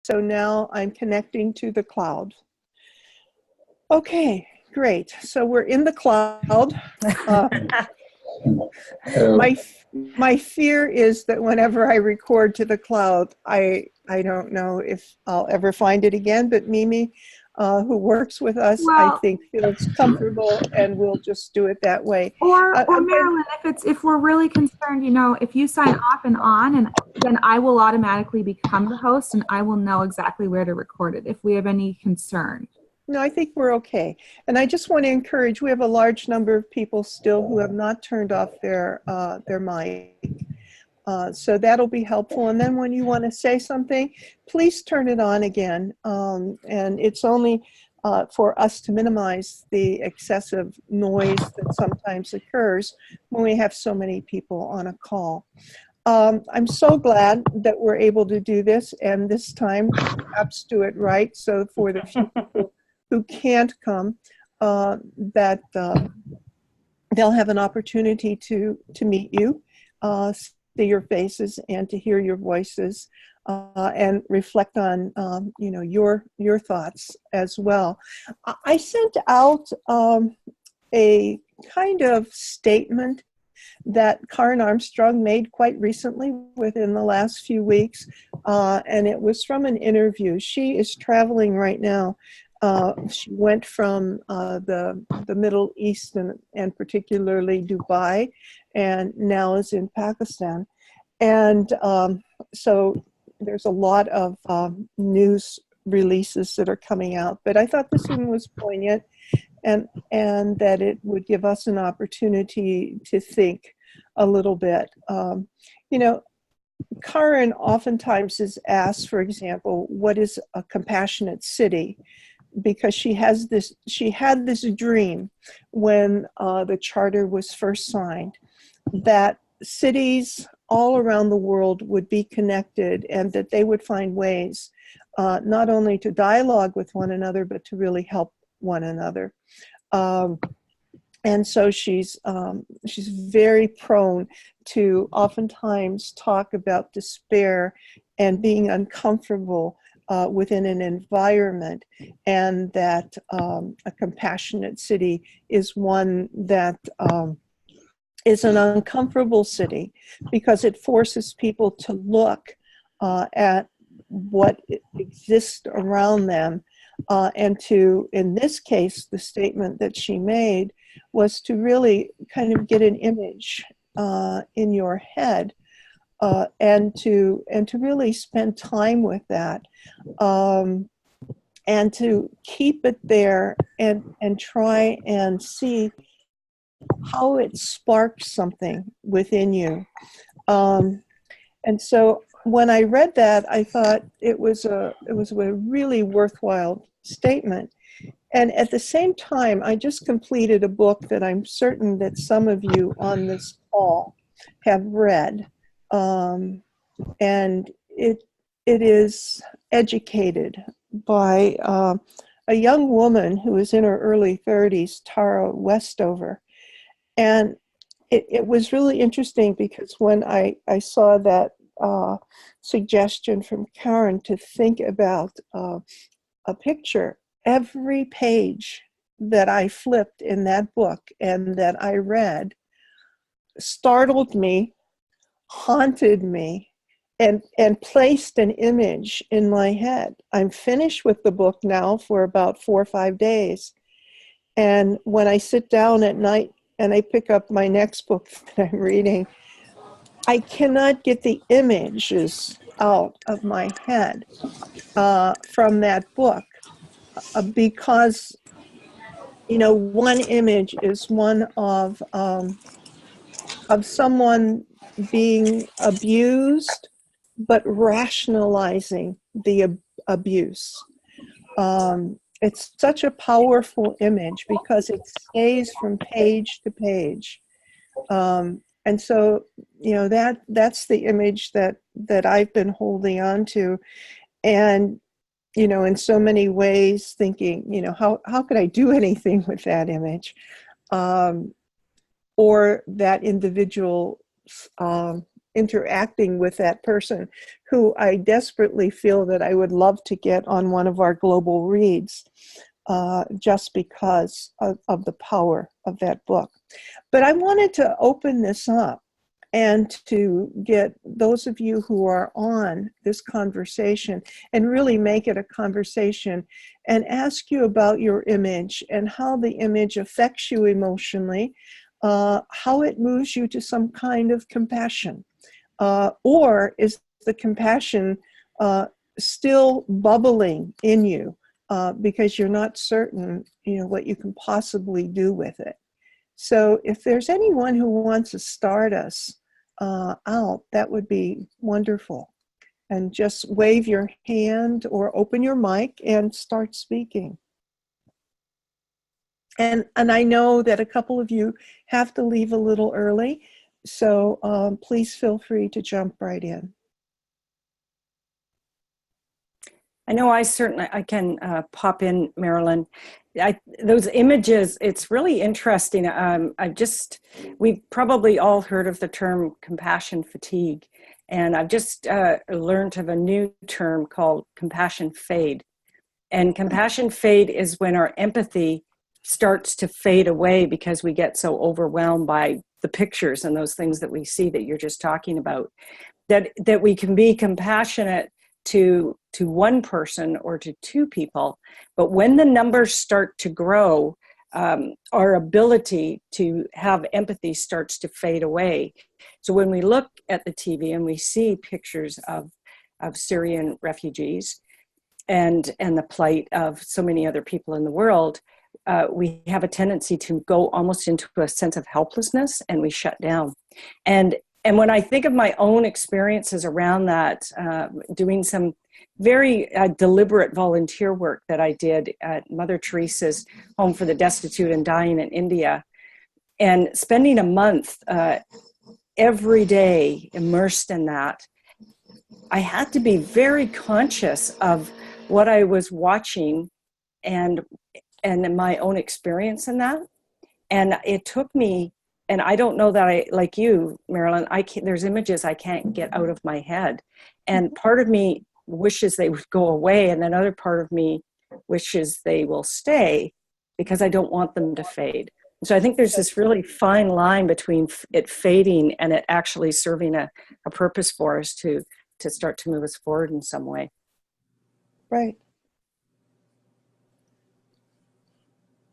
so now I'm connecting to the cloud. Okay, great. So we're in the cloud. My my fear is that whenever I record to the cloud, I don't know if I'll ever find it again, but Mimi, who works with us, I Well, think feels comfortable and we'll just do it that way. or Marilyn, if we're really concerned, if you sign off and on, and then I will automatically become the host and I will know exactly where to record it if we have any concern. No, I think we're okay. And I just want to encourage, we have a large number of people still who have not turned off their mic. So that'll be helpful. And then when you want to say something, please turn it on again. And it's only for us to minimize the excessive noise that sometimes occurs when we have so many people on a call. I'm so glad that we're able to do this, and this time perhaps do it right. So for the few people who can't come, that they'll have an opportunity to meet you, see your faces, and to hear your voices, and reflect on your thoughts as well. I sent out a kind of statement that Karen Armstrong made quite recently within the last few weeks, and it was from an interview. She is traveling right now. She went from the Middle East and particularly Dubai, and now is in Pakistan. And so there's a lot of news releases that are coming out, but I thought this one was poignant, and that it would give us an opportunity to think a little bit. Karen oftentimes is asked, for example, what is a compassionate city? Because she had this dream when the charter was first signed, that cities all around the world would be connected and that they would find ways not only to dialogue with one another, but to really help one another. And so she's very prone to oftentimes talk about despair and being uncomfortable within an environment, and that a compassionate city is one that is an uncomfortable city because it forces people to look at what exists around them, and to, in this case, the statement that she made was to really kind of get an image in your head, and to really spend time with that, and to keep it there and try and see how it sparks something within you. And so when I read that, I thought it was a really worthwhile statement. And at the same time, I just completed a book that I'm certain that some of you on this call have read. And it is educated by a young woman who is in her early 30s, Tara Westover. And it was really interesting because when I saw that suggestion from Karen to think about a picture, every page that I flipped in that book and that I read startled me, haunted me, and placed an image in my head. I'm finished with the book now for about 4 or 5 days. And when I sit down at night and I pick up my next book that I'm reading, I cannot get the images out of my head from that book, because, one image is one of someone being abused, but rationalizing the abuse. It's such a powerful image because it stays from page to page. And so, that's the image that I've been holding on to. And, in so many ways thinking, how could I do anything with that image? Or that individual's interacting with that person who I desperately feel that I would love to get on one of our global reads, just because of the power of that book. But I wanted to open this up and to get those of you who are on this conversation and really make it a conversation and ask you about your image and how the image affects you emotionally, how it moves you to some kind of compassion, or is the compassion still bubbling in you because you're not certain, what you can possibly do with it. So if there's anyone who wants to start us out, that would be wonderful. And just wave your hand or open your mic and start speaking. And I know that a couple of you have to leave a little early, so please feel free to jump right in. I know I can pop in, Marilyn. Those images, it's really interesting. We've probably all heard of the term compassion fatigue. And I've just learned of a new term called compassion fade. And compassion fade is when our empathy starts to fade away because we get so overwhelmed by the pictures and those things that we see that you're just talking about, that we can be compassionate to one person or to two people, but when the numbers start to grow, our ability to have empathy starts to fade away. So when we look at the TV and we see pictures of Syrian refugees and the plight of so many other people in the world, we have a tendency to go almost into a sense of helplessness, and we shut down. And when I think of my own experiences around that, doing some very deliberate volunteer work that I did at Mother Teresa's Home for the Destitute and Dying in India, and spending a month every day immersed in that, I had to be very conscious of what I was watching and my own experience in that. And it took me, and I don't know that I, like you, Marilyn, there's images I can't get out of my head. And part of me wishes they would go away, and another part of me wishes they will stay because I don't want them to fade. So I think there's this really fine line between it fading and it actually serving a purpose for us to start to move us forward in some way. Right.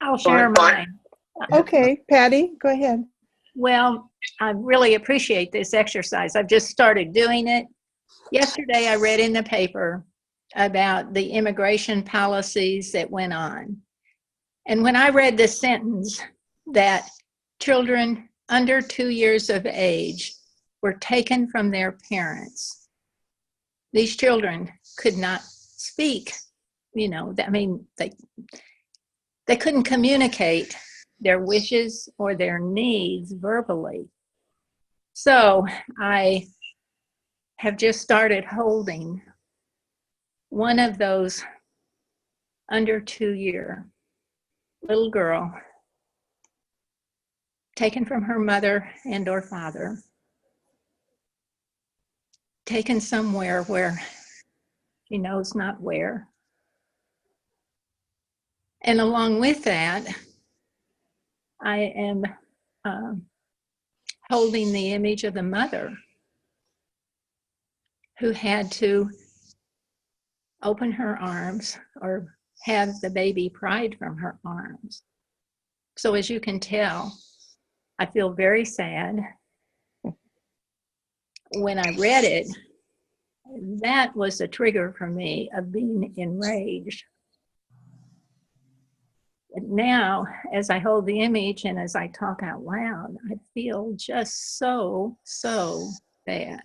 I'll share mine. Okay, Patty, go ahead. Well, I really appreciate this exercise. I've just started doing it. Yesterday, I read in the paper about the immigration policies that went on. And when I read the sentence that children under 2 years of age were taken from their parents, these children could not speak. They couldn't communicate their wishes or their needs verbally. So I have just started holding one of those under 2-year little girl taken from her mother and or father, taken somewhere where she knows not where. And along with that, I am holding the image of the mother who had to open her arms or have the baby pried from her arms. So as you can tell, I feel very sad. When I read it, that was a trigger for me of being enraged. But now, as I hold the image and as I talk out loud, I feel just so bad.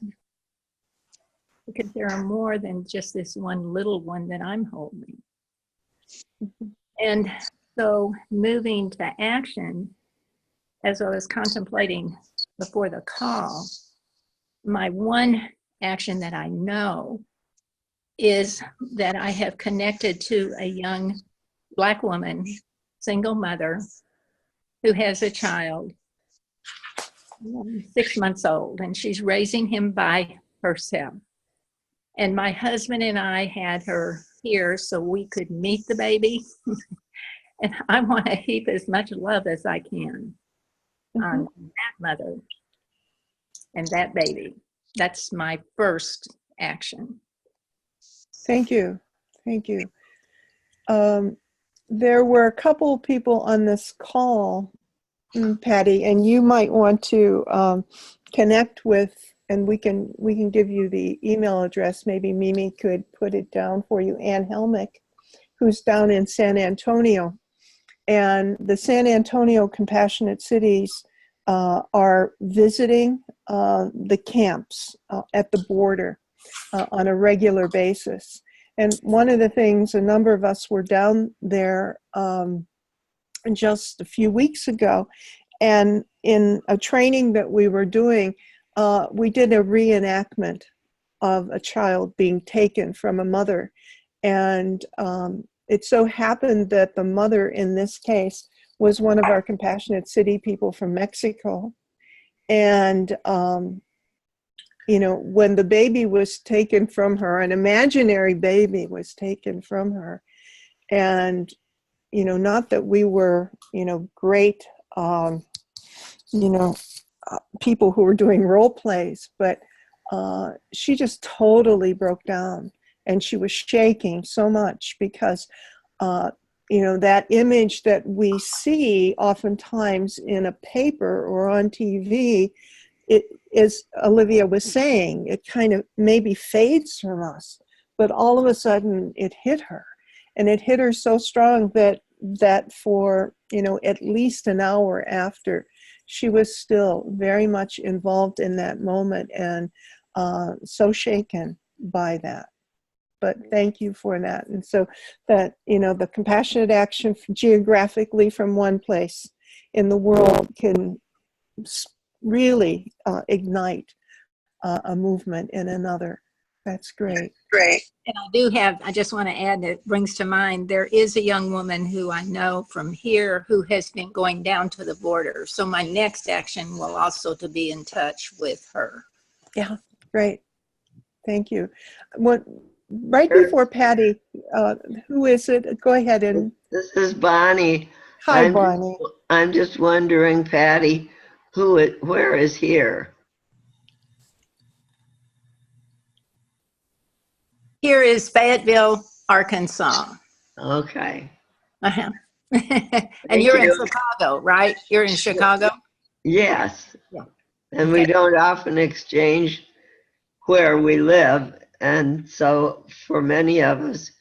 Because there are more than just this one little one that I'm holding. And so moving to action, as I was contemplating before the call, my one action that I know is that I have connected to a young Black woman, single mother, who has a child 6 months old, and she's raising him by herself. And my husband and I had her here so we could meet the baby. And I want to heap as much love as I can on that mother and that baby. That's my first action. Thank you. Thank you. There were a couple of people on this call, Patty, and you might want to connect with, and we can give you the email address. Maybe Mimi could put it down for you. Ann Helmick, who's down in San Antonio. And the San Antonio Compassionate Cities are visiting the camps at the border on a regular basis. And one of the things, a number of us were down there just a few weeks ago, and in a training that we were doing, we did a reenactment of a child being taken from a mother. And it so happened that the mother in this case was one of our Compassionate City people from Mexico. And you know, when the baby was taken from her, an imaginary baby was taken from her. And, you know, not that we were, you know, great, people who were doing role plays, but she just totally broke down, and she was shaking so much because, you know, that image that we see oftentimes in a paper or on TV, it, as Olivia was saying, it kind of maybe fades from us, but all of a sudden it hit her, and it hit her so strong that for, you know, at least an hour after, she was still very much involved in that moment and so shaken by that. But thank you for that. And so that, you know, the compassionate action geographically from one place in the world can really ignite a movement in another. That's great. Great. And I just want to add that brings to mind, there is a young woman who I know from here who has been going down to the border. So my next action will also to be in touch with her. Yeah, great. Thank you. Right before Patty, who is it? Go ahead and. This is Bonnie. Hi, Bonnie. I'm just wondering, Patty, where is here? Here is Fayetteville, Arkansas. Okay. Uh-huh. And you're in Chicago, right? You're in Chicago? Yes. Yeah. And we don't often exchange where we live. And so for many of us,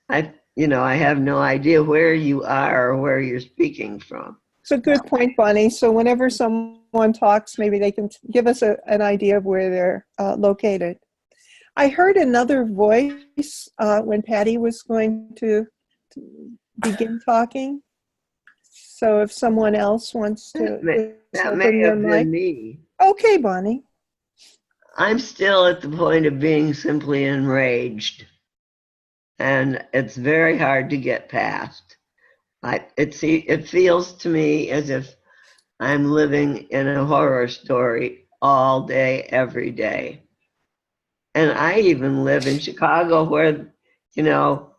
I have no idea where you are or where you're speaking from. It's a good point, Bonnie. So whenever someone talks, maybe they can give us an idea of where they're located. I heard another voice when Patty was going to begin talking. So if someone else wants to open their mic. Me. Okay, Bonnie. I'm still at the point of being simply enraged. And it's very hard to get past. It feels to me as if I'm living in a horror story all day, every day. And I even live in Chicago where, you know,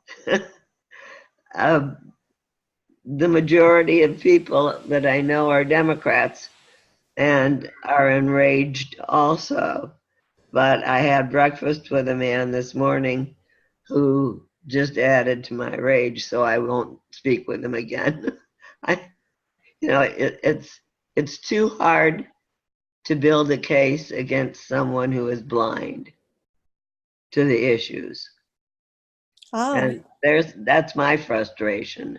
the majority of people that I know are Democrats and are enraged also. But I had breakfast with a man this morning who just added to my rage, so I won't speak with him again. It's too hard to build a case against someone who is blind to the issues. Oh. And that's my frustration.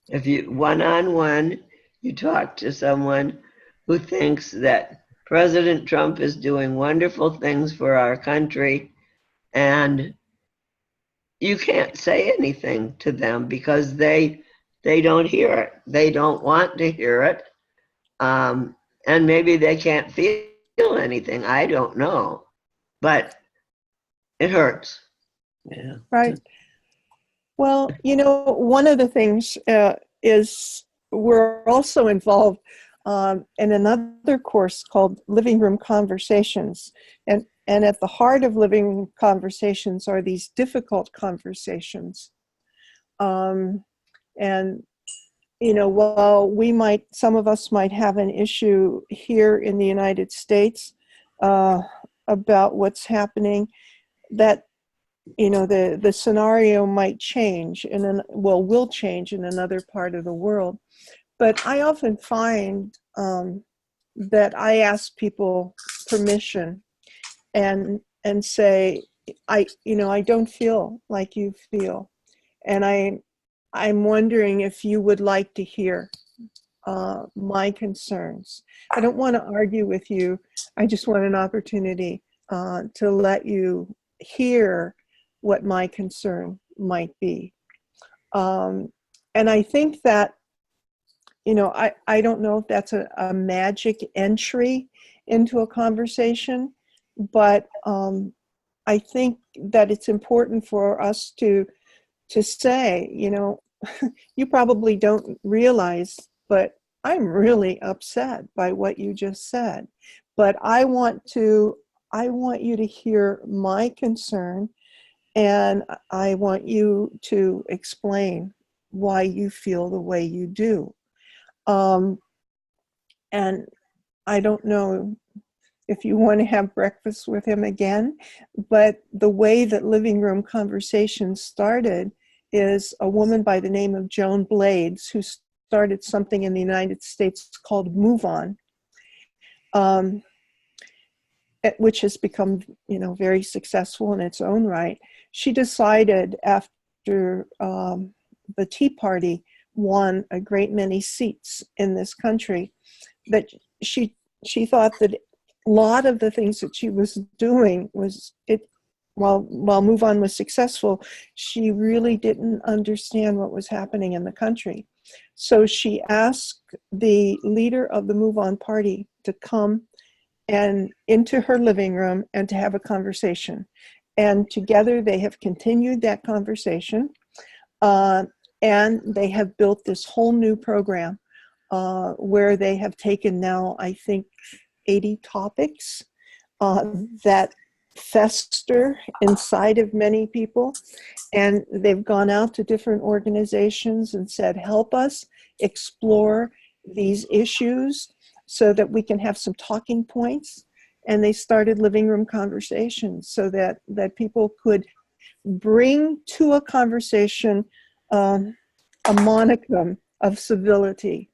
If you one-on-one, you talk to someone who thinks that President Trump is doing wonderful things for our country, and you can't say anything to them because they don't hear it. They don't want to hear it. And maybe they can't feel anything. I don't know. But it hurts. Yeah. Right. Well, you know, one of the things is we're also involved in another course called Living Room Conversations. And at the heart of living room conversations are these difficult conversations. And, while some of us might have an issue here in the United States about what's happening, that, the scenario might change will change in another part of the world. But I often find that I ask people permission and say, I don't feel like you feel, and I'm wondering if you would like to hear my concerns. I don't want to argue with you. I just want an opportunity to let you hear what my concern might be. And I think that, I don't know if that's a magic entry into a conversation, but I think that it's important for us to say, you probably don't realize, but I'm really upset by what you just said. But I want you to hear my concern, and I want you to explain why you feel the way you do. And I don't know if you want to have breakfast with him again, but the way that Living Room Conversations started is a woman by the name of Joan Blades, who started something in the United States called Move On, which has become, very successful in its own right. She decided after the Tea Party won a great many seats in this country that she thought that a lot of the things that she was doing while Move On was successful, she really didn't understand what was happening in the country. So she asked the leader of the Move On party to come and into her living room and to have a conversation. And together they have continued that conversation, and they have built this whole new program where they have taken now, I think, 80 topics that fester inside of many people, and they've gone out to different organizations and said, help us explore these issues so that we can have some talking points. And they started Living Room Conversations so that people could bring to a conversation a monicum of civility.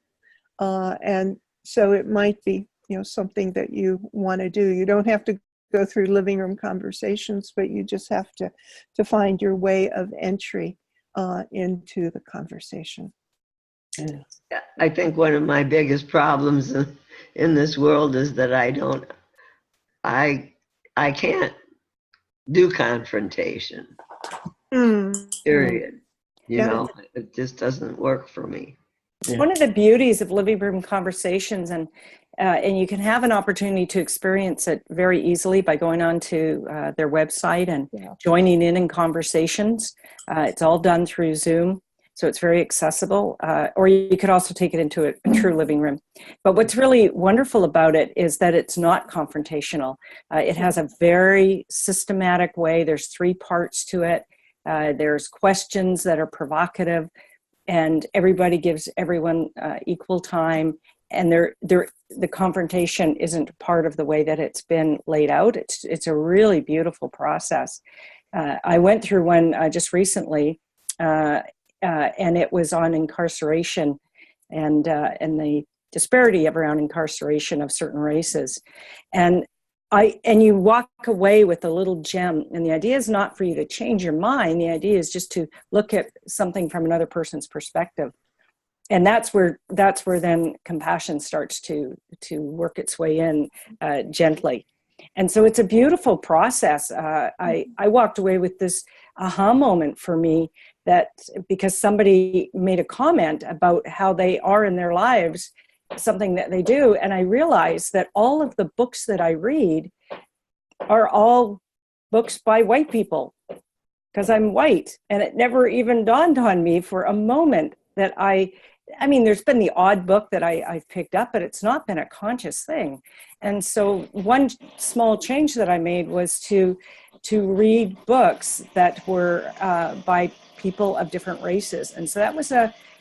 And so it might be, something that you want to do. You don't have to go through Living Room Conversations, but you just have to find your way of entry into the conversation. I think one of my biggest problems in this world is that I can't do confrontation. Period. It just doesn't work for me. It's one of the beauties of Living Room Conversations, and you can have an opportunity to experience it very easily by going on to their website and joining in conversations. It's all done through Zoom, so it's very accessible. Or you could also take it into a true living room. But what's really wonderful about it is that it's not confrontational. It has a very systematic way. There's 3 parts to it. There's questions that are provocative, and everybody gives everyone equal time. And the confrontation isn't part of the way that it's been laid out. It's a really beautiful process. I went through one just recently, and it was on incarceration and the disparity around incarceration of certain races. And you walk away with a little gem, and the idea is not for you to change your mind. The idea is just to look at something from another person's perspective. And that's where then compassion starts to work its way in gently. And so it's a beautiful process. I walked away with this aha moment for me, that because somebody made a comment about how they are in their lives, something that they do, and I realized that all of the books that I read are all books by white people, because I'm white. And it never even dawned on me for a moment that I I mean, there's been the odd book that I've picked up, but it's not been a conscious thing. And so one small change that I made was to read books that were by people of different races. And so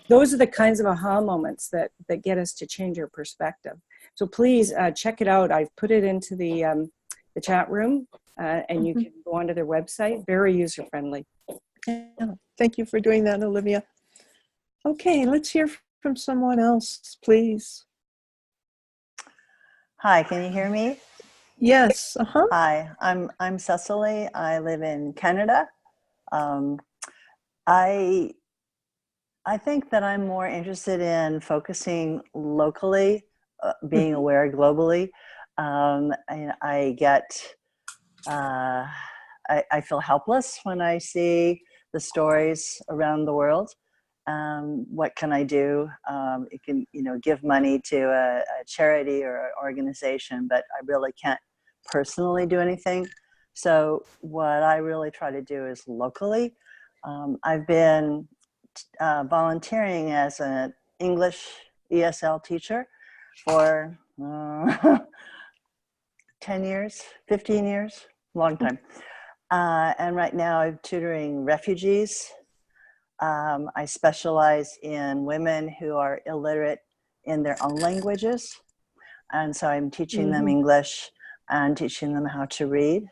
those are the kinds of aha moments that get us to change our perspective. So please check it out. I've put it into the chat room, and you can go onto their website. Very user-friendly. Yeah. Thank you for doing that, Olivia. Okay, let's hear from someone else, please. Hi, can you hear me? Yes. Hi, I'm Cecily. I live in Canada. I think that I'm more interested in focusing locally, being aware globally. And I feel helpless when I see the stories around the world. What can I do? You can, give money to a charity or an organization, but I really can't personally do anything. So what I really try to do is locally. I've been volunteering as an English ESL teacher for 10 years, 15 years, long time. And right now I'm tutoring refugees. I specialize in women who are illiterate in their own languages. And so I'm teaching them English and teaching them how to read.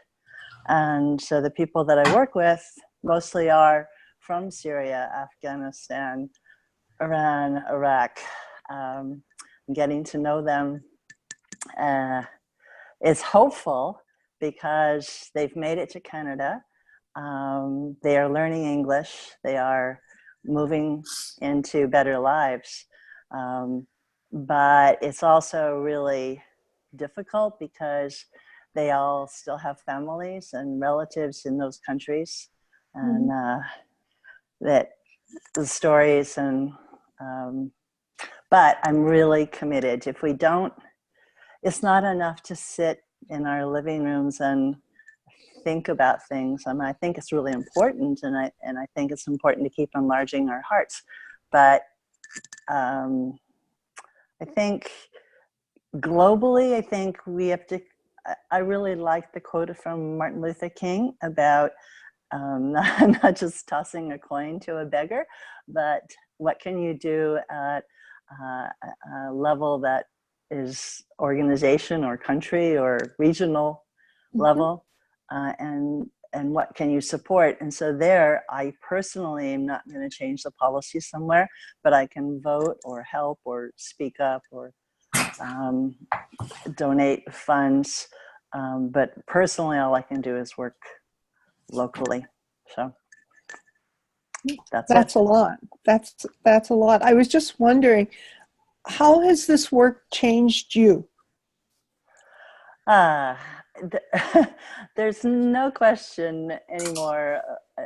And so the people that I work with mostly are from Syria, Afghanistan, Iran, Iraq. Getting to know them is hopeful because they've made it to Canada. They are learning English. They are moving into better lives. But it's also really difficult because they all still have families and relatives in those countries. And that the stories but I'm really committed. If we don't, it's not enough to sit in our living rooms and think about things. I mean, I think it's really important, and I think it's important to keep enlarging our hearts. But I think globally, I think we have to. I really like the quote from Martin Luther King about not just tossing a coin to a beggar, but what can you do at a level that is organization or country or regional level, and what can you support? And so there, I personally am not going to change the policy somewhere, but I can vote or help or speak up or donate funds. But personally, all I can do is work locally. So that's a lot. That's a lot. I was just wondering, how has this work changed you? There's no question anymore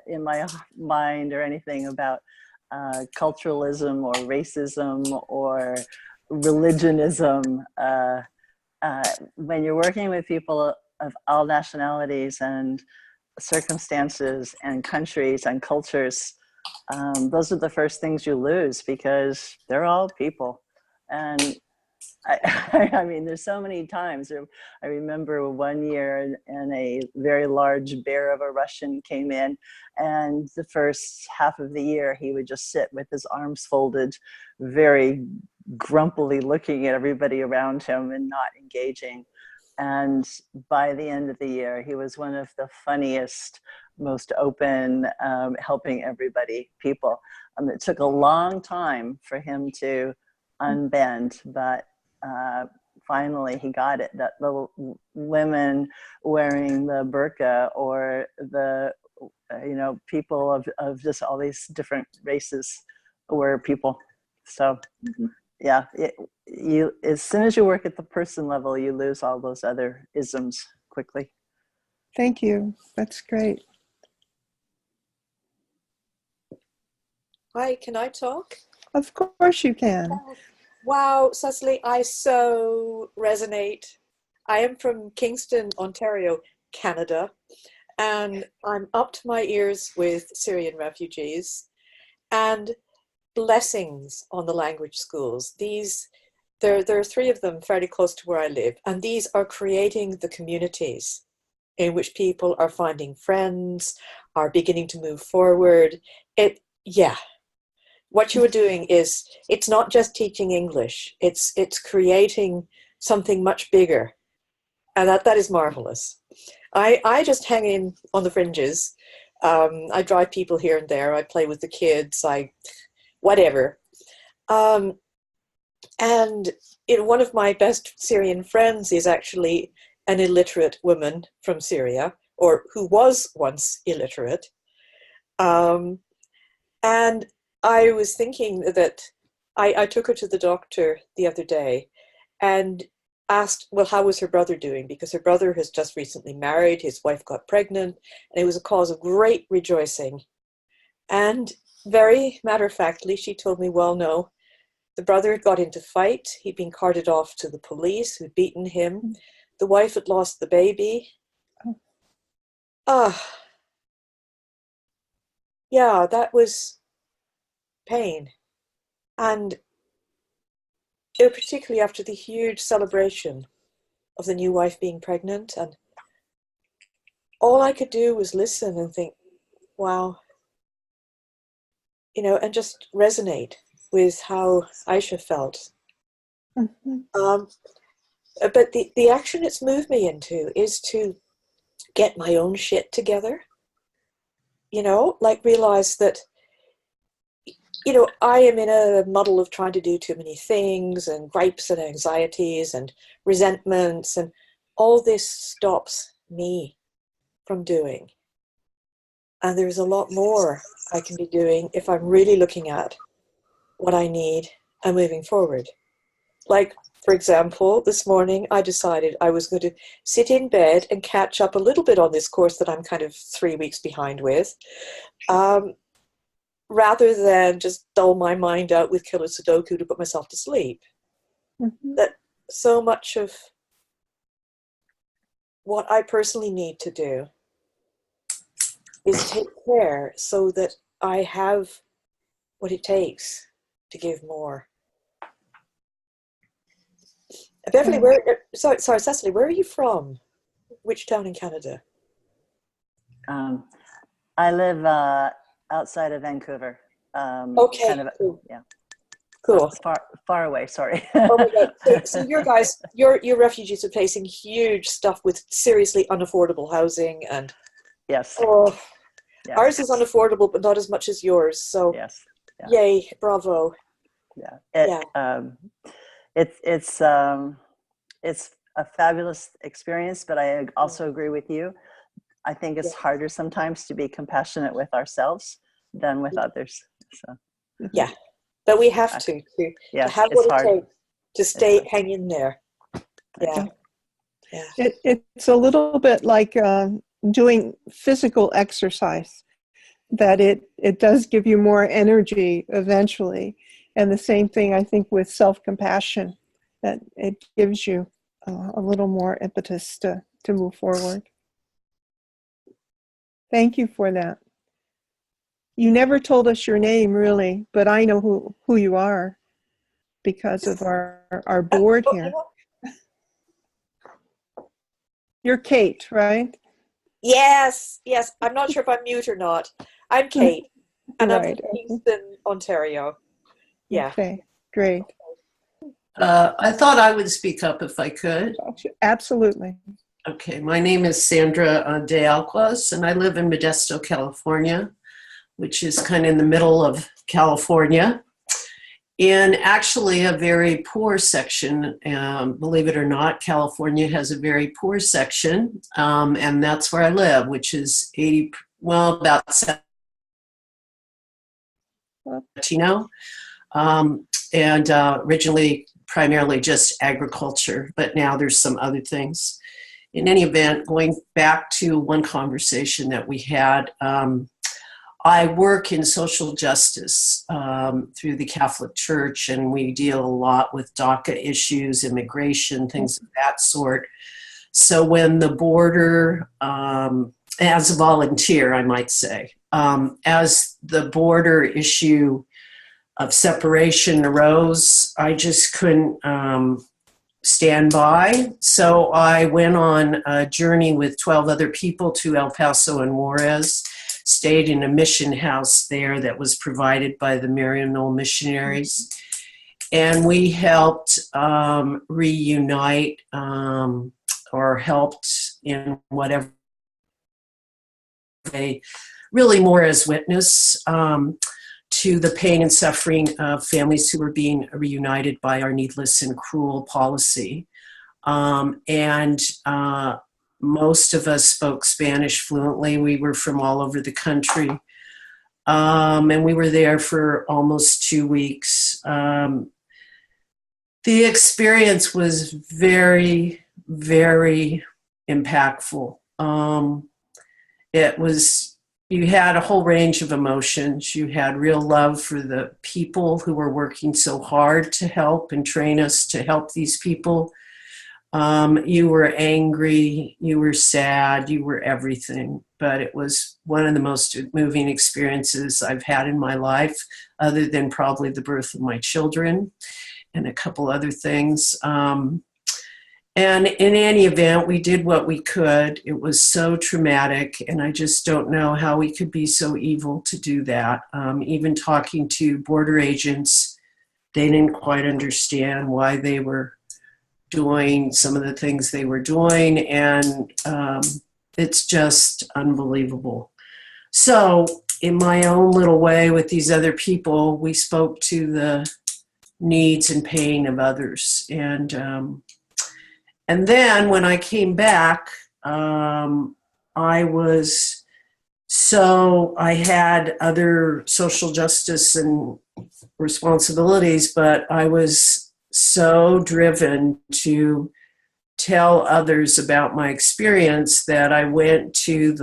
in my mind or anything about culturalism or racism or religionism. When you're working with people of all nationalities and circumstances and countries and cultures, those are the first things you lose because they're all people. And I mean, there's so many times. I remember one year and a very large bear of a Russian came in, and the first half of the year he would just sit with his arms folded, very grumpily looking at everybody around him and not engaging. And by the end of the year, he was one of the funniest, most open, helping everybody people. It took a long time for him to unbend, but finally he got it, that the women wearing the burqa or the people of just all these different races were people. So yeah, you as soon as you work at the person level, you lose all those other isms quickly. Thank you. That's great. Hi, can I talk? Of course you can. Wow, Cecily, I so resonate. I am from Kingston, Ontario, Canada, and I'm up to my ears with Syrian refugees. And blessings on the language schools. There are three of them fairly close to where I live, and these are creating the communities in which people are finding friends, are beginning to move forward. What you are doing is, it's not just teaching English, it's creating something much bigger. And that is marvelous. I just hang in on the fringes. I drive people here and there. I play with the kids. Whatever. And one of my best Syrian friends is actually an illiterate woman from Syria, or who was once illiterate. And I was thinking that I took her to the doctor the other day and asked, well, how was her brother doing? Because her brother has just recently married, his wife got pregnant, and it was a cause of great rejoicing. And very matter-of-factly, she told me, well, no, the brother had got into fight. He'd been carted off to the police who'd beaten him. The wife had lost the baby. Yeah, that was pain. And particularly after the huge celebration of the new wife being pregnant, and all I could do was listen and think, wow, and just resonate with how Aisha felt. Mm-hmm. But the action it's moved me into is to get my own shit together, realize that I am in a muddle of trying to do too many things, and gripes and anxieties and resentments, and all this stops me from doing. And there's a lot more I can be doing if I'm really looking at what I need and moving forward. Like, for example, this morning I decided I was going to sit in bed and catch up a little bit on this course that I'm kind of 3 weeks behind with. Rather than just dull my mind out with killer Sudoku to put myself to sleep. Mm-hmm. That so much of what I personally need to do is take care so that I have what it takes to give more. Beverly, sorry, Cecily, where are you from? Which town in Canada? I live outside of Vancouver. Okay, kind of, cool. Yeah. Cool. Far away, sorry. Oh my God. So your refugees are facing huge stuff with seriously unaffordable housing, and Yes. Yes. Ours is unaffordable, but not as much as yours. So yes. Yeah. Yay, bravo. Yeah. It's a fabulous experience, but I also agree with you. I think it's harder sometimes to be compassionate with ourselves than with others. So. Yeah, but we have to have what it takes to stay hanging there. Yeah. It's a little bit like doing physical exercise, that it does give you more energy eventually. And the same thing, I think, with self-compassion, that it gives you a little more impetus to move forward. Thank you for that. You never told us your name, really, but I know who you are because of our board here. You're Kate, right? Yes. I'm not sure if I'm mute or not. I'm Kate, and I'm from Kingston, Ontario. Yeah. Okay, great. I thought I would speak up if I could. Absolutely. Okay, my name is Sandra de Alquas, and I live in Modesto, California, which is kind of in the middle of California, in actually a very poor section. Believe it or not, California has a very poor section, and that's where I live, which is about Latino, and originally primarily just agriculture, but now there's some other things. In any event, going back to one conversation that we had, I work in social justice through the Catholic Church, and we deal a lot with DACA issues, immigration, things of that sort. So when the border, as a volunteer, I might say, as the border issue of separation arose, I just couldn't stand by. So I went on a journey with 12 other people to El Paso and Juarez, stayed in a mission house there that was provided by the Maryknoll missionaries. And we helped reunite or helped in whatever way, really more as witness to the pain and suffering of families who were being reunited by our needless and cruel policy. Most of us spoke Spanish fluently. We were from all over the country. And we were there for almost 2 weeks. The experience was very, very impactful. You had a whole range of emotions. You had real love for the people who were working so hard to help and train us to help these people. You were angry, you were sad, you were everything. But it was one of the most moving experiences I've had in my life, other than probably the birth of my children and a couple other things. And in any event, we did what we could. It was so traumatic, and I just don't know how we could be so evil to do that. Even talking to border agents, they didn't quite understand why they were doing some of the things they were doing, and it's just unbelievable. So in my own little way with these other people, we spoke to the needs and pain of others. And then when I came back, I had other social justice and responsibilities, but I was so driven to tell others about my experience that I went to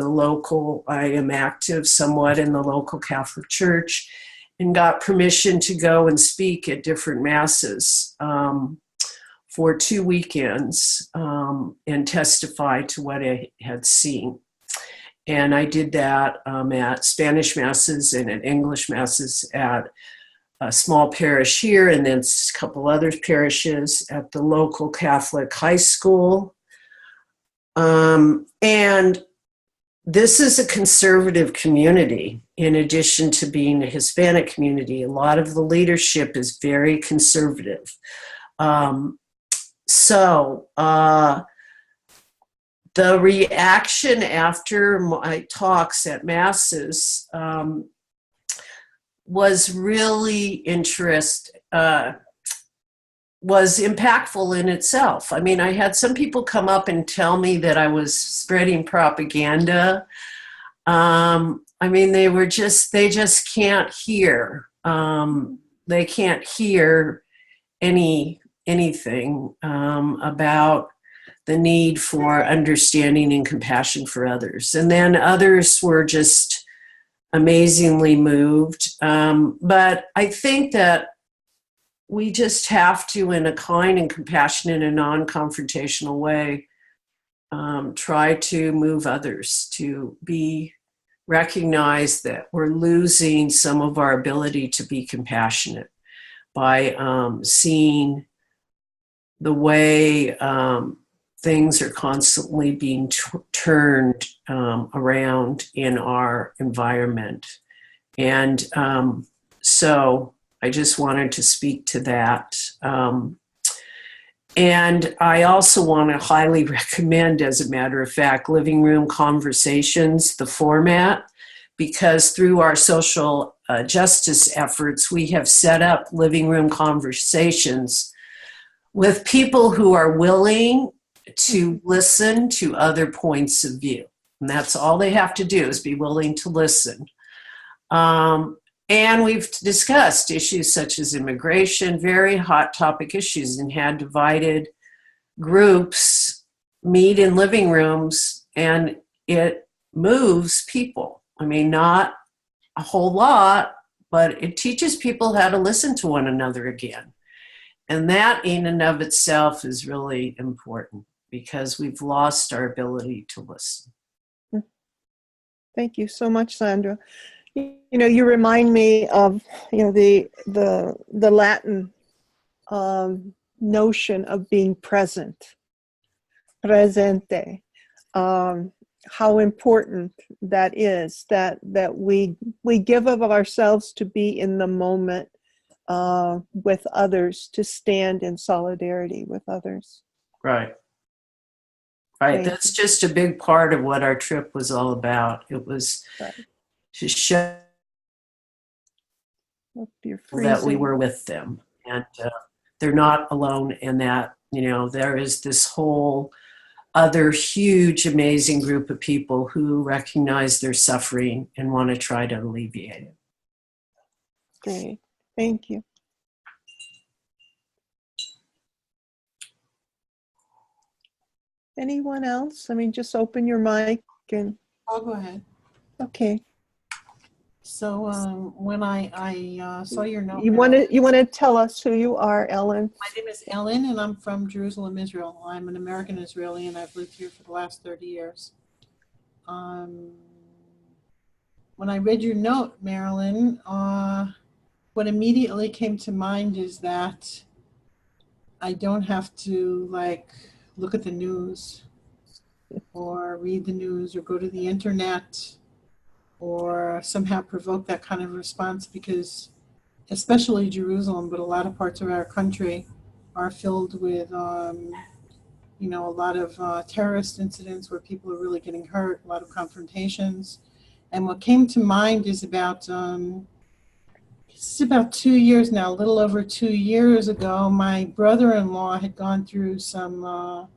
I am active somewhat in the local Catholic Church, and got permission to go and speak at different masses for 2 weekends and testify to what I had seen. And I did that at Spanish masses and at English masses at a small parish here, and then a couple other parishes at the local Catholic high school. And this is a conservative community, in addition to being a Hispanic community. A lot of the leadership is very conservative. So the reaction after my talks at masses was really was impactful in itself. I mean, I had some people come up and tell me that I was spreading propaganda. I mean, they just can't hear. They can't hear anything about the need for understanding and compassion for others. And then others were just amazingly moved. But I think that we just have to, in a kind and compassionate and non-confrontational way, try to move others to recognize that we're losing some of our ability to be compassionate by seeing the way things are constantly being turned around in our environment. And so I just wanted to speak to that. And I also want to highly recommend, as a matter of fact, Living Room Conversations, the format, because through our social justice efforts, we have set up living room conversations with people who are willing to listen to other points of view. And that's all they have to do, is be willing to listen. And we've discussed issues such as immigration, very hot topic issues, and had divided groups meet in living rooms, and it moves people. I mean, not a whole lot, but it teaches people how to listen to one another again. And that in and of itself is really important, because we've lost our ability to listen. Thank you so much, Sandra. You know, you remind me of, you know, the Latin notion of being present, presente. How important that is, that we give of ourselves to be in the moment with others, to stand in solidarity with others. Right. Right. Thank That's just a big part of what our trip was all about. It was Right. to show You're that we freezing. were with them, and they're not alone in that. You know, there is this whole other huge, amazing group of people who recognize their suffering and want to try to alleviate it. Great. Thank you. Anyone else? I mean, just open your mic and, I'll go ahead. okay. So when I saw your note, You want to tell us who you are, Ellen? my name is Ellen, and I'm from Jerusalem, Israel. I'm an American Israeli, and I've lived here for the last 30 years. When I read your note, Marilyn, what immediately came to mind is that I don't have to look at the news or read the news or go to the internet or somehow provoke that kind of response, because especially Jerusalem, but a lot of parts of our country are filled with, a lot of terrorist incidents where people are really getting hurt, a lot of confrontations. And what came to mind is about 2 years now, a little over 2 years ago, my brother-in-law had gone through some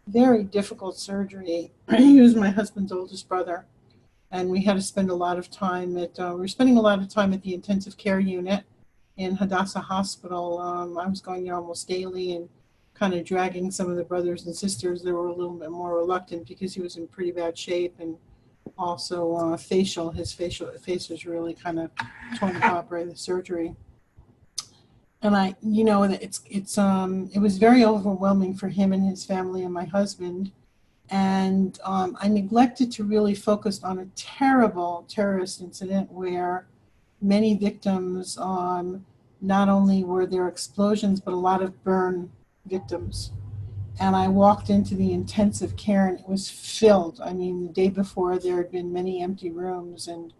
very difficult surgery. He was my husband's oldest brother. And we had to spend a lot of time we were spending a lot of time at the intensive care unit in Hadassah Hospital. I was going there almost daily and kind of dragging some of the brothers and sisters that were a little bit more reluctant because he was in pretty bad shape, and also his face was really kind of torn apart by the surgery. And it was very overwhelming for him and his family and my husband. And I neglected to really focus on a terrible terrorist incident where many victims, not only were there explosions, but a lot of burn victims. And I walked into the intensive care and it was filled. I mean, the day before there had been many empty rooms and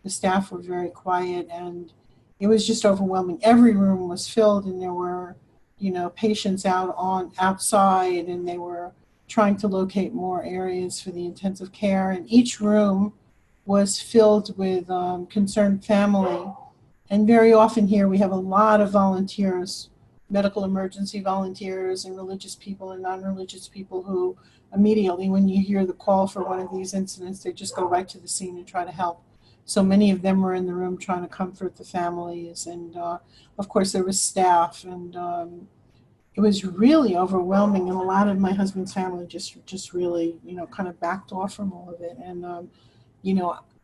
the staff were very quiet, and it was just overwhelming. Every room was filled, and there were, patients outside, and they were trying to locate more areas for the intensive care. And each room was filled with concerned family. And very often here we have a lot of volunteers, medical emergency volunteers and religious people and non-religious people who immediately, when you hear the call for one of these incidents, they just go right to the scene and try to help. So many of them were in the room trying to comfort the families. And of course there was staff, and it was really overwhelming, and a lot of my husband's family just really, kind of backed off from all of it. And,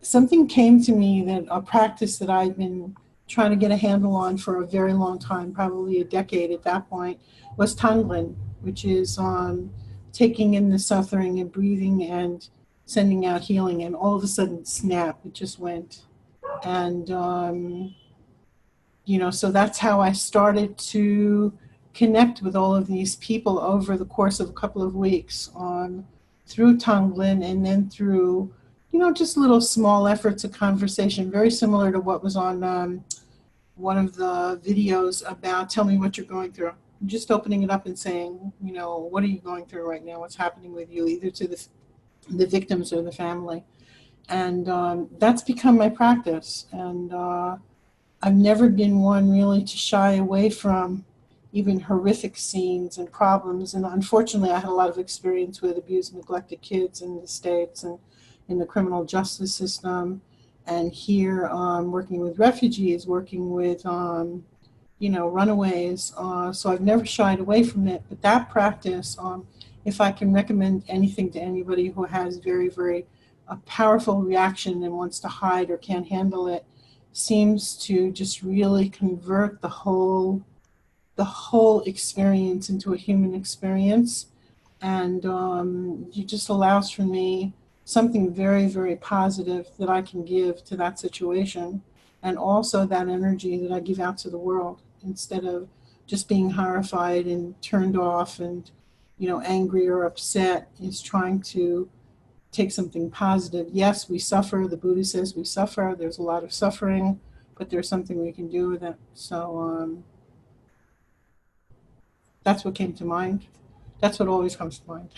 something came to me, that a practice that I'd been trying to get a handle on for a very long time, probably a decade at that point, was Tanglen, which is taking in the suffering and breathing and sending out healing. And all of a sudden, snap, it just went. And, so that's how I started to connect with all of these people over the course of a couple of weeks through Tanglen, and then through, just little small efforts of conversation, very similar to what was on one of the videos about tell me what you're going through. Just opening it up and saying, what are you going through right now? What's happening with you, either to the victims or the family. And that's become my practice. And I've never been one really to shy away from even horrific scenes and problems. And unfortunately, I had a lot of experience with abused and neglected kids in the States and in the criminal justice system. And here, working with refugees, working with, runaways. So I've never shied away from it. But that practice, if I can recommend anything to anybody who has very, very powerful reaction and wants to hide or can't handle it, seems to just really convert the whole experience into a human experience. And it just allows for me something very, very positive that I can give to that situation, and also that energy that I give out to the world instead of just being horrified and turned off and, angry or upset, is trying to take something positive. Yes, we suffer. The Buddha says we suffer. There's a lot of suffering, but there's something we can do with it. So that's what came to mind. That's what always comes to mind.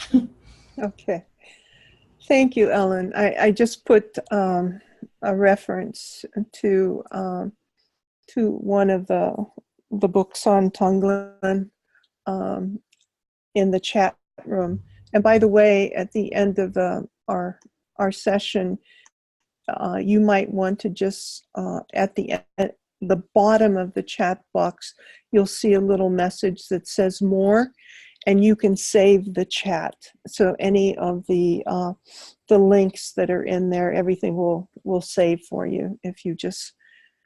Okay. Thank you, Ellen. I just put a reference to one of the books on Tonglen in the chat room. And by the way, at the end of our session, you might want to just at the bottom of the chat box, you'll see a little message that says more, and you can save the chat. So any of the links that are in there, everything will save for you if you just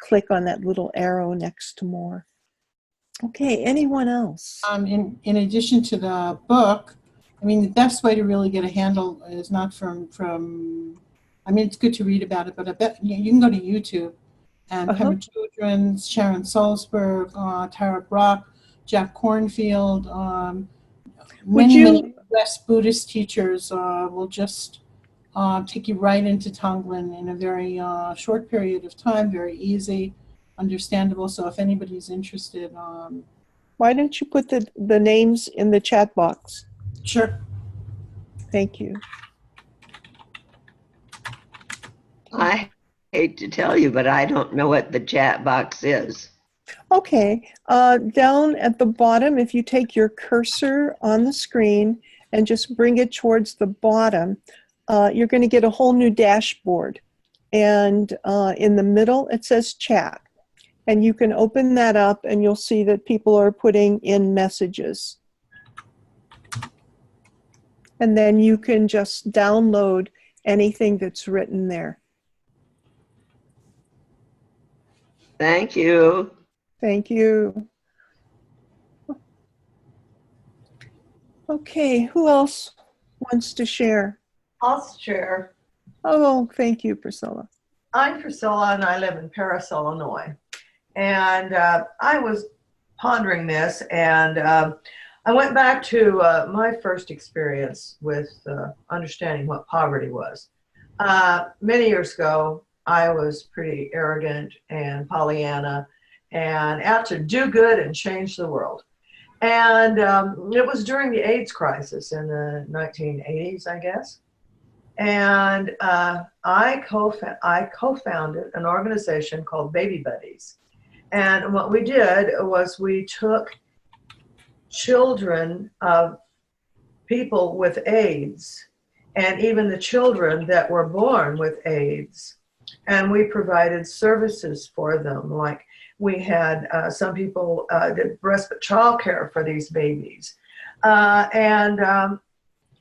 click on that little arrow next to more. Okay, anyone else? In addition to the book, the best way to really get a handle is not from it's good to read about it, but I bet you can go to YouTube and Pema Children's, Sharon Salzberg, Tara Brach, Jack Kornfield, many West Buddhist teachers will just take you right into Tonglen in a very short period of time, very easy, understandable. So if anybody's interested. Why don't you put the names in the chat box? Sure. Thank you. I hate to tell you, but I don't know what the chat box is. Okay, down at the bottom, if you take your cursor on the screen and just bring it towards the bottom, you're going to get a whole new dashboard. And in the middle, it says chat. And you can open that up and you'll see that people are putting in messages. And then you can just download anything that's written there. Thank you. Thank you. Okay, who else wants to share? I'll share. Oh, thank you, Priscilla. I'm Priscilla and I live in Paris, Illinois. And I was pondering this, and I went back to my first experience with understanding what poverty was. Many years ago, I was pretty arrogant and Pollyanna and out to do good and change the world. And it was during the AIDS crisis in the 1980s, I guess. And I co-founded an organization called Baby Buddies. And what we did was we took children of people with AIDS and even the children that were born with AIDS, and we provided services for them. Like we had some people did respite childcare for these babies. There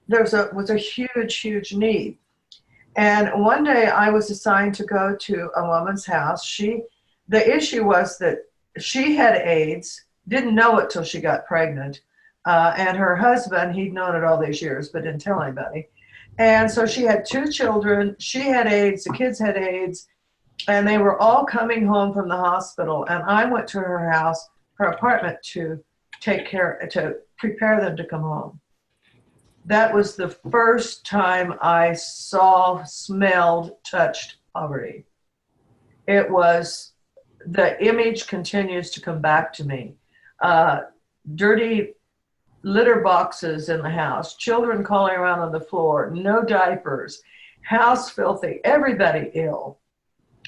was a huge need. And one day I was assigned to go to a woman's house. The issue was that she had AIDS, didn't know it till she got pregnant. And her husband, he'd known it all these years, but didn't tell anybody. And so she had 2 children. She had AIDS, the kids had AIDS, and they were all coming home from the hospital. And I went to her house, her apartment, to prepare them to come home. That was the first time I saw, smelled, touched poverty. The image continues to come back to me. Dirty litter boxes in the house, children calling around on the floor, no diapers, house filthy, everybody ill.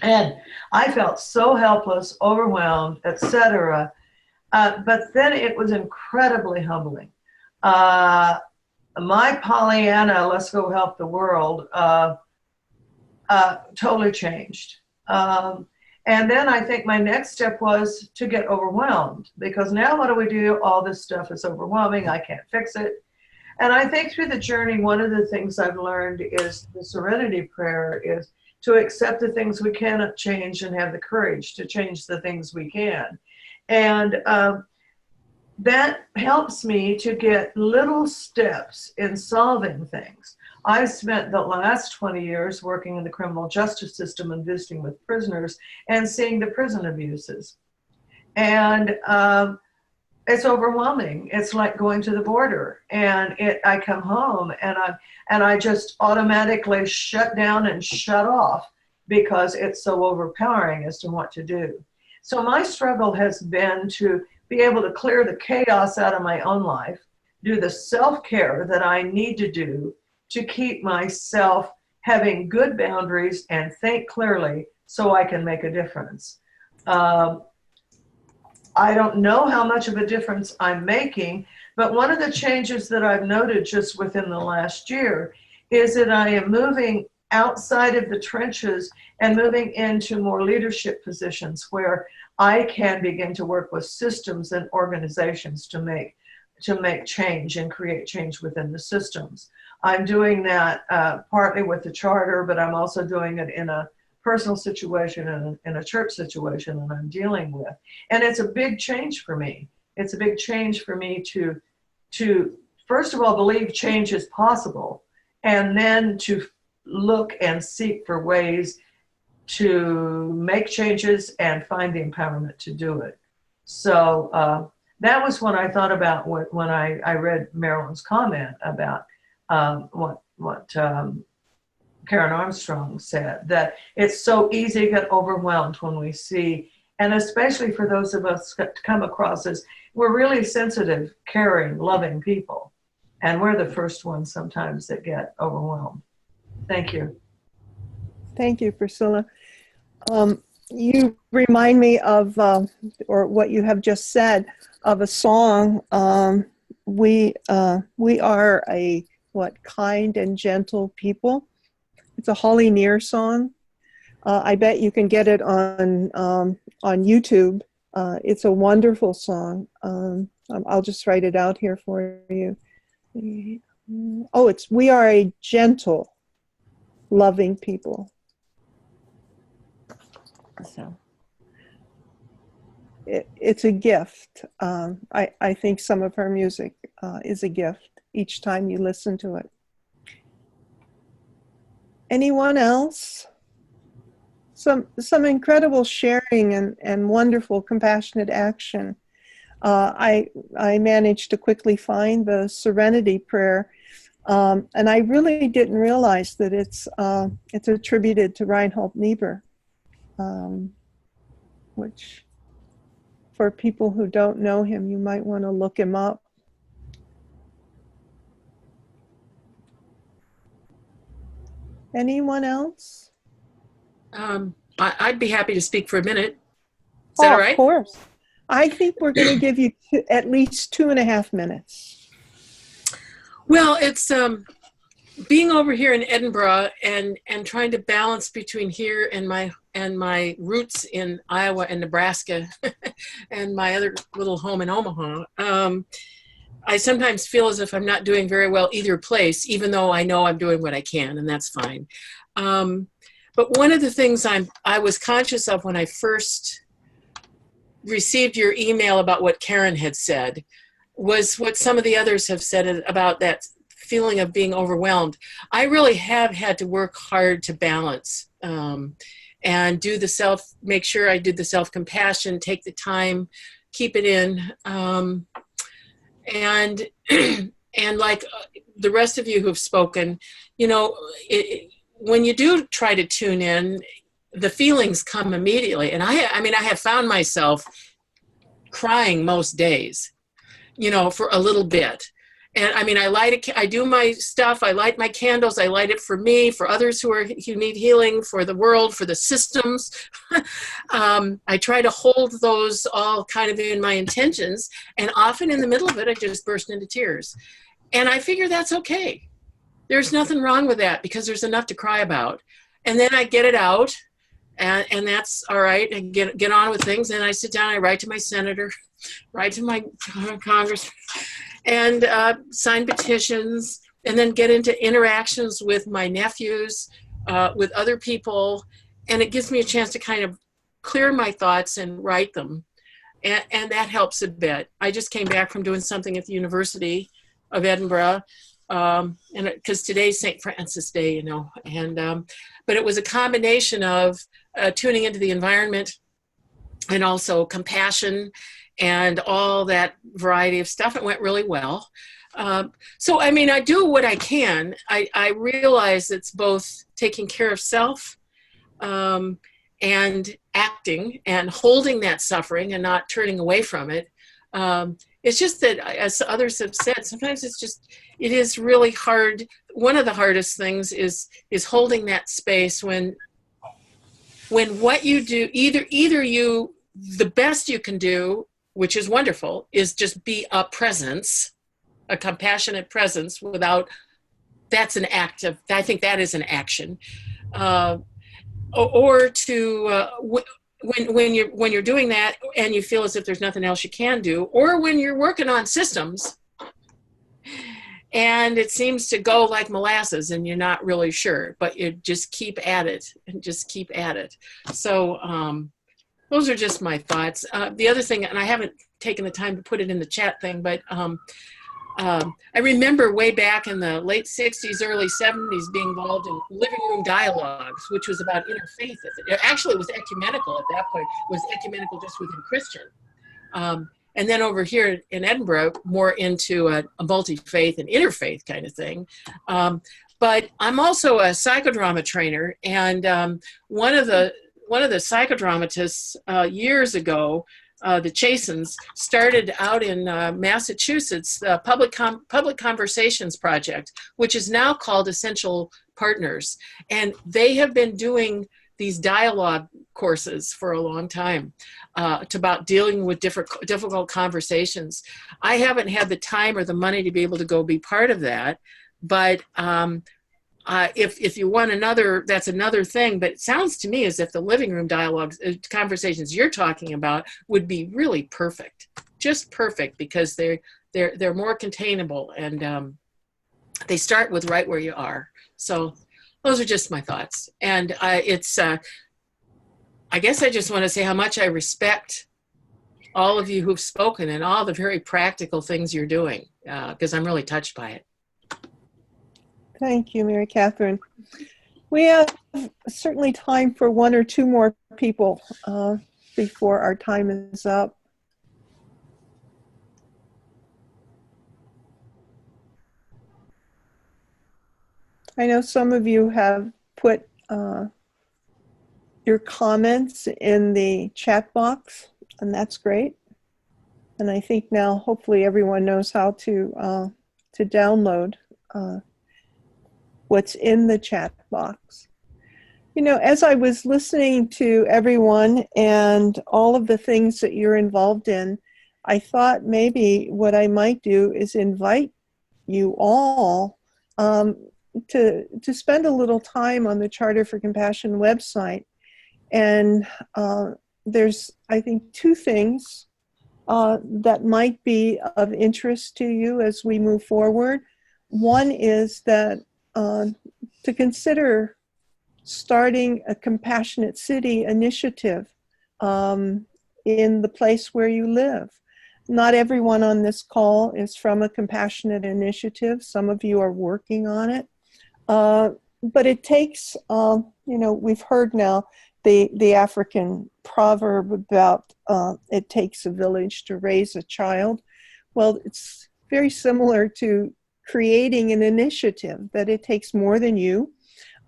And I felt so helpless, overwhelmed, etc. But then it was incredibly humbling. My Pollyanna, let's go help the world, totally changed. And then I think my next step was to get overwhelmed, because now what do we do? All this stuff is overwhelming. I can't fix it. And I think through the journey, one of the things I've learned is the serenity prayer is to accept the things we cannot change and have the courage to change the things we can. And that helps me to get little steps in solving things. I spent the last 20 years working in the criminal justice system and visiting with prisoners and seeing the prison abuses. And it's overwhelming. It's like going to the border, and I come home and I just automatically shut down and shut off because it's so overpowering as to what to do. So my struggle has been to be able to clear the chaos out of my own life, do the self-care that I need to do to keep myself having good boundaries and think clearly so I can make a difference. I don't know how much of a difference I'm making, but one of the changes that I've noted just within the last year is that I am moving outside of the trenches and moving into more leadership positions where I can begin to work with systems and organizations to make change and create change within the systems. I'm doing that partly with the charter, but I'm also doing it in a personal situation and in a church situation that I'm dealing with. And it's a big change for me. It's a big change for me to first of all, believe change is possible, and then to look and seek for ways to make changes and find the empowerment to do it. So that was what I thought about when I read Marilyn's comment about what Karen Armstrong said, that it's so easy to get overwhelmed when we see, and especially for those of us that come across as we're really sensitive, caring, loving people. And we're the first ones sometimes that get overwhelmed. Thank you. Thank you, Priscilla. You remind me of, or what you have just said, of a song. We are a, kind and gentle people. It's a Holly Near song. I bet you can get it on YouTube. It's a wonderful song. I'll just write it out here for you. Oh, it's "We are a gentle, loving people." So it's a gift. I think some of her music is a gift each time you listen to it. Anyone else? Some incredible sharing and wonderful compassionate action. I managed to quickly find the Serenity Prayer, and I really didn't realize that it's attributed to Reinhold Niebuhr, which for people who don't know him, you might want to look him up. Anyone else? I'd be happy to speak for a minute. Is that all right? Of course. I think we're going to give you at least 2.5 minutes. Well, it's being over here in Edinburgh and trying to balance between here and my roots in Iowa and Nebraska and my other little home in Omaha. I sometimes feel as if I'm not doing very well either place, even though I know I'm doing what I can, and that's fine. But one of the things I was conscious of when I first received your email about what Karen had said was what some of the others have said about that feeling of being overwhelmed. I really have had to work hard to balance and do make sure I do the self-compassion, take the time, keep it in. And like the rest of you who have spoken, when you do try to tune in, the feelings come immediately. And I have found myself crying most days, for a little bit. And I do my stuff. I light my candles. I light it for me, for others who need healing, for the world, for the systems. I try to hold those all kind of in my intentions. And often in the middle of it, I just burst into tears. And I figure that's okay. There's nothing wrong with that because there's enough to cry about. And then I get it out. And that's all right. I get on with things. And I sit down, I write to my senator, write to my Congress, and sign petitions, and then get into interactions with my nephews, with other people. And it gives me a chance to kind of clear my thoughts and write them. And that helps a bit. I just came back from doing something at the University of Edinburgh and because today's St. Francis Day, you know, and but it was a combination of tuning into the environment and also compassion and all that variety of stuff. It went really well. So, I mean, I do what I can. I realize it's both taking care of self and acting and holding that suffering and not turning away from it. It's just that, as others have said, sometimes it is really hard. One of the hardest things is holding that space when what you do, either you, the best you can do, which is wonderful, is just be a presence, a compassionate presence without, that's an act of, I think that is an action. Or to, when you're doing that and you feel as if there's nothing else you can do, or when you're working on systems and it seems to go like molasses and you're not really sure, but you just keep at it and just keep at it. So those are just my thoughts. The other thing, and I haven't taken the time to put it in the chat thing, but I remember way back in the late 60s, early 70s being involved in living room dialogues, which was about interfaith. Actually, it was ecumenical at that point. It was ecumenical just within Christian. And then over here in Edinburgh, more into a multi-faith and interfaith kind of thing. But I'm also a psychodrama trainer, and one of the psychodramatists years ago, the Chasins, started out in Massachusetts, the Public Conversations Project, which is now called Essential Partners. And they have been doing these dialogue courses for a long time about dealing with difficult conversations. I haven't had the time or the money to be able to go be part of that, but if you want another, that's another thing. But it sounds to me as if the living room dialogues, conversations you're talking about, would be really perfect, just perfect, because they're more containable, and they start with right where you are. So those are just my thoughts. And I guess I just want to say how much I respect all of you who've spoken and all the very practical things you're doing, because I'm really touched by it. Thank you, Mary Catherine. We have certainly time for one or two more people before our time is up. I know some of you have put your comments in the chat box, and that's great. And I think now hopefully everyone knows how to download what's in the chat box. You know, as I was listening to everyone and all of the things that you're involved in, I thought maybe what I might do is invite you all to spend a little time on the Charter for Compassion website. And there's, I think, two things that might be of interest to you as we move forward. One is that to consider starting a Compassionate City initiative in the place where you live. Not everyone on this call is from a compassionate initiative. Some of you are working on it. But it takes, you know, we've heard now the African proverb about it takes a village to raise a child. Well, it's very similar to creating an initiative, that it takes more than you.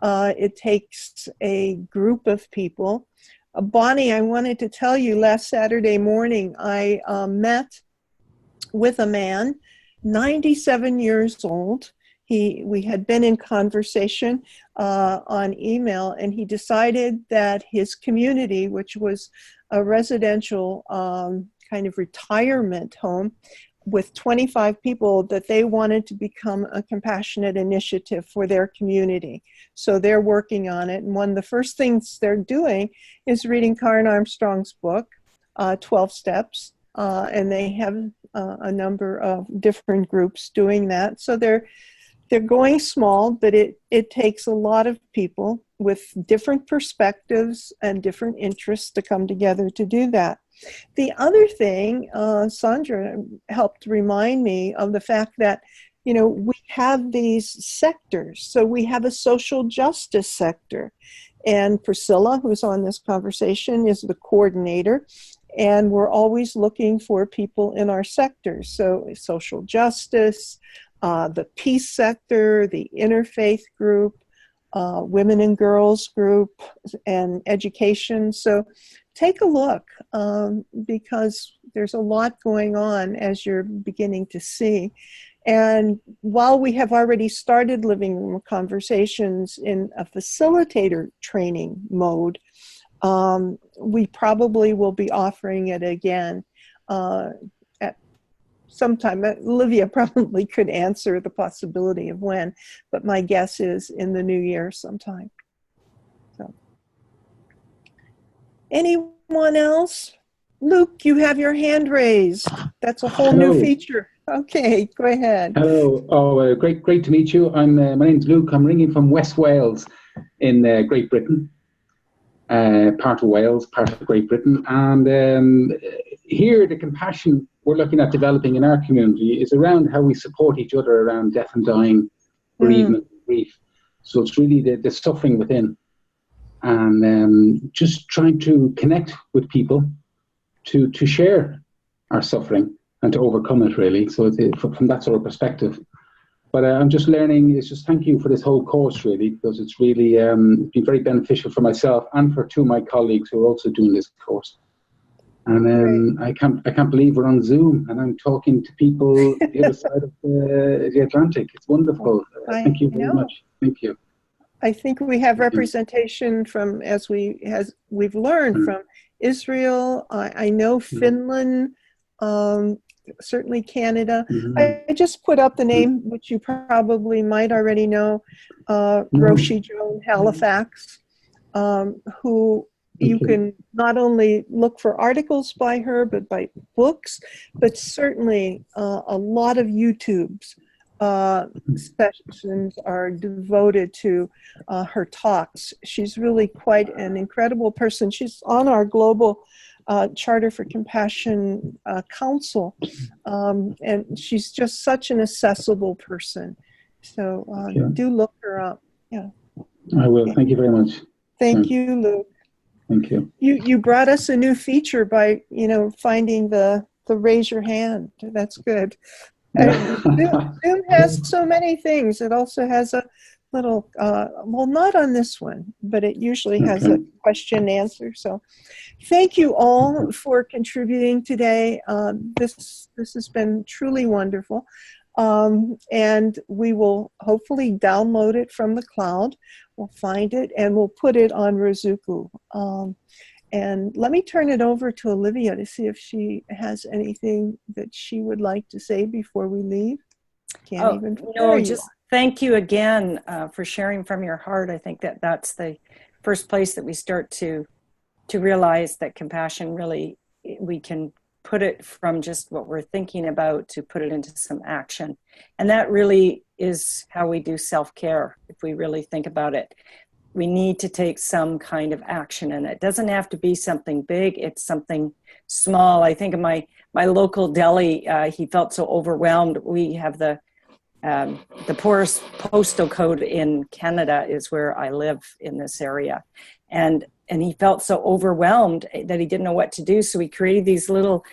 It takes a group of people. Bonnie, I wanted to tell you, last Saturday morning, I met with a man, 97 years old. We had been in conversation on email, and he decided that his community, which was a residential kind of retirement home with 25 people, that they wanted to become a compassionate initiative for their community. So they're working on it. And one of the first things they're doing is reading Karen Armstrong's book, 12 Steps. And they have a number of different groups doing that. So they're going small, but it takes a lot of people with different perspectives and different interests to come together to do that. The other thing, Sandra helped remind me of the fact that we have these sectors. So we have a social justice sector. And Priscilla, who's on this conversation, is the coordinator. And we're always looking for people in our sectors. So social justice, the peace sector, the interfaith group, women and girls group, and education. So take a look, because there's a lot going on, as you're beginning to see. And while we have already started living room conversations in a facilitator training mode, we probably will be offering it again at some time. Olivia probably could answer the possibility of when, but my guess is in the new year sometime. So, anyone else? Luke, you have your hand raised. That's a whole new feature. Okay, go ahead. Hello. Oh, great to meet you. My name's Luke. I'm ringing from West Wales in Great Britain. Part of Wales, part of Great Britain. And here, the compassion we're looking at developing in our community is around how we support each other around death and dying, bereavement, grief. So it's really the suffering within. And just trying to connect with people to share our suffering and to overcome it, really. So from that sort of perspective. But I'm just learning, it's just thank you for this whole course, really, because it's really been very beneficial for myself and for two of my colleagues who are also doing this course. And I can't believe we're on Zoom and I'm talking to people the other side of the Atlantic. It's wonderful. Thank you very much. Thank you. I think we have representation from, as we've learned, from Israel. I know Finland, certainly Canada. I just put up the name, which you probably might already know, Roshi Joan Halifax, who you can not only look for articles by her, but by books, but certainly a lot of YouTube's sessions are devoted to her talks. She's really quite an incredible person. She's on our global Charter for Compassion Council, and she's just such an accessible person. So do look her up. Yeah, I will. Thank you very much. Thank you, Luke. Thank you. You brought us a new feature by finding the raise your hand. That's good. Zoom has so many things. It also has a little, well, not on this one, but it usually has a question and answer. So thank you all for contributing today. This has been truly wonderful. And we will hopefully download it from the cloud. We'll find it and we'll put it on Rozuku. And let me turn it over to Olivia to see if she has anything that she would like to say before we leave. Thank you again for sharing from your heart. I think that's the first place that we start to realize that compassion really, we can put it from just what we're thinking about to put it into some action. And that really is how we do self-care, if we really think about it. We need to take some kind of action, and it doesn't have to be something big. It's something small. I think of my local deli. He felt so overwhelmed. We have the poorest postal code in Canada is where I live in this area, and he felt so overwhelmed that he didn't know what to do. So he created these little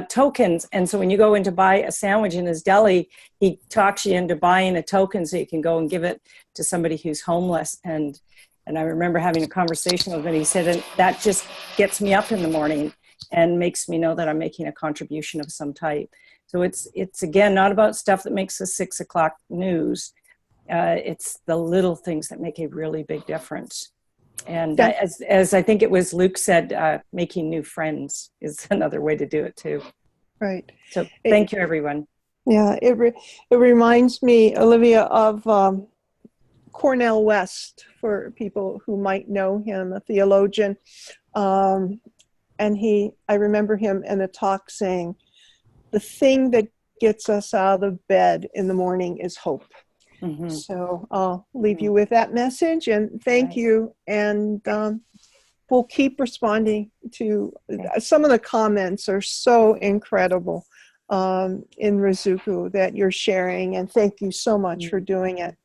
tokens. And so when you go in to buy a sandwich in his deli, he talks you into buying a token so you can go and give it to somebody who's homeless. And I remember having a conversation with him, and he said, and that just gets me up in the morning and makes me know that I'm making a contribution of some type. So it's again, not about stuff that makes the 6 o'clock news. It's the little things that make a really big difference. And as I think it was Luke said, making new friends is another way to do it too. Right. So thank you, everyone. Yeah, it reminds me, Olivia, of Cornel West, for people who might know him, a theologian. And I remember him in a talk saying, the thing that gets us out of bed in the morning is hope. Mm-hmm. So I'll leave you with that message, and thank you. And we'll keep responding to some of the comments are so incredible. in Rizuku that you're sharing, and thank you so much for doing it.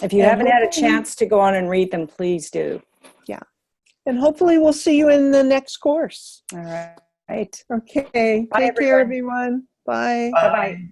If you And haven't had a hopefully- chance to go on and read them, please do. Yeah. And hopefully we'll see you in the next course. All right. Okay. Bye, Take care, everyone. everyone. Bye. Bye-bye.